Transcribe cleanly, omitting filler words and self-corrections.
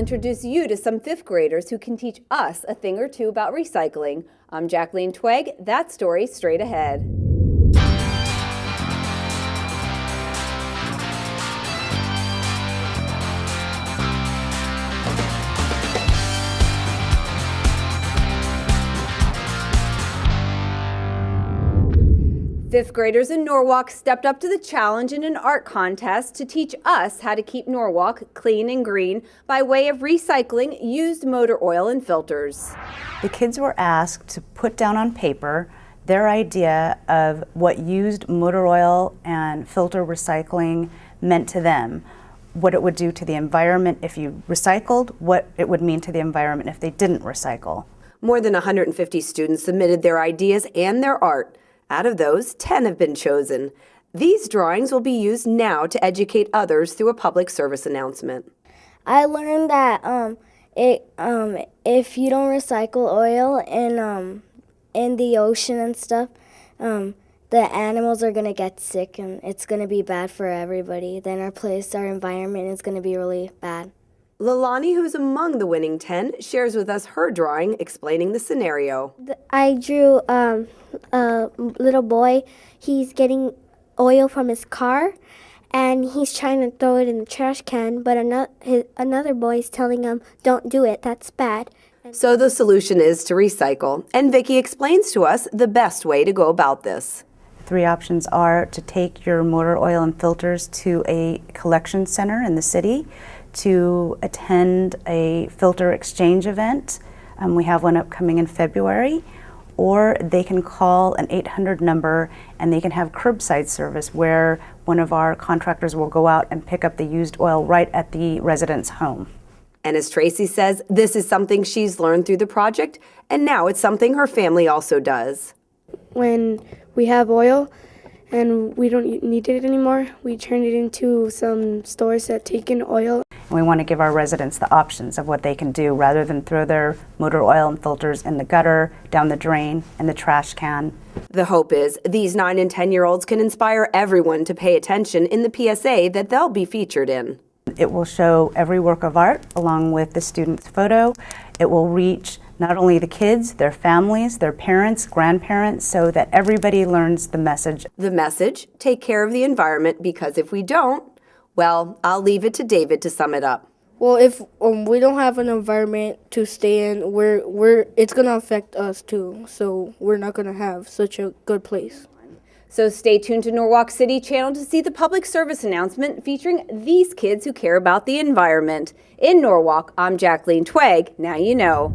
introduce you to some fifth graders who can teach us a thing or two about recycling. I'm Jacqueline Twegg. That story straight ahead. Fifth graders in Norwalk stepped up to the challenge in an art contest to teach us how to keep Norwalk clean and green by way of recycling used motor oil and filters. The kids were asked to put down on paper their idea of what used motor oil and filter recycling meant to them, what it would do to the environment if you recycled, what it would mean to the environment if they didn't recycle. More than 150 students submitted their ideas and their art. Out of those, 10 have been chosen. These drawings will be used now to educate others through a public service announcement. I learned that if you don't recycle oil in the ocean and stuff, the animals are going to get sick and it's going to be bad for everybody. Then our environment is going to be really bad. Lalani, who's among the winning 10, shares with us her drawing explaining the scenario. I drew a little boy. He's getting oil from his car, and he's trying to throw it in the trash can, but another boy is telling him, "Don't do it, that's bad." So the solution is to recycle, and Vicki explains to us the best way to go about this. Three options are to take your motor oil and filters to a collection center in the city, to attend a filter exchange event. We have one upcoming in February. Or they can call an 800 number and they can have curbside service where one of our contractors will go out and pick up the used oil right at the resident's home. And as Tracy says, this is something she's learned through the project, and now it's something her family also does. When we have oil and we don't need it anymore, we turn it into some stores that take in oil. And we want to give our residents the options of what they can do rather than throw their motor oil and filters in the gutter, down the drain, in the trash can. The hope is these 9 and 10-year-olds can inspire everyone to pay attention in the PSA that they'll be featured in. It will show every work of art along with the student's photo. It will reach not only the kids, their families, their parents, grandparents, so that everybody learns the message. The message, take care of the environment, because if we don't, well, I'll leave it to David to sum it up. Well, if we don't have an environment to stay in, it's going to affect us too. So we're not going to have such a good place. So stay tuned to Norwalk City Channel to see the public service announcement featuring these kids who care about the environment. In Norwalk, I'm Jacqueline Twegg. Now you know.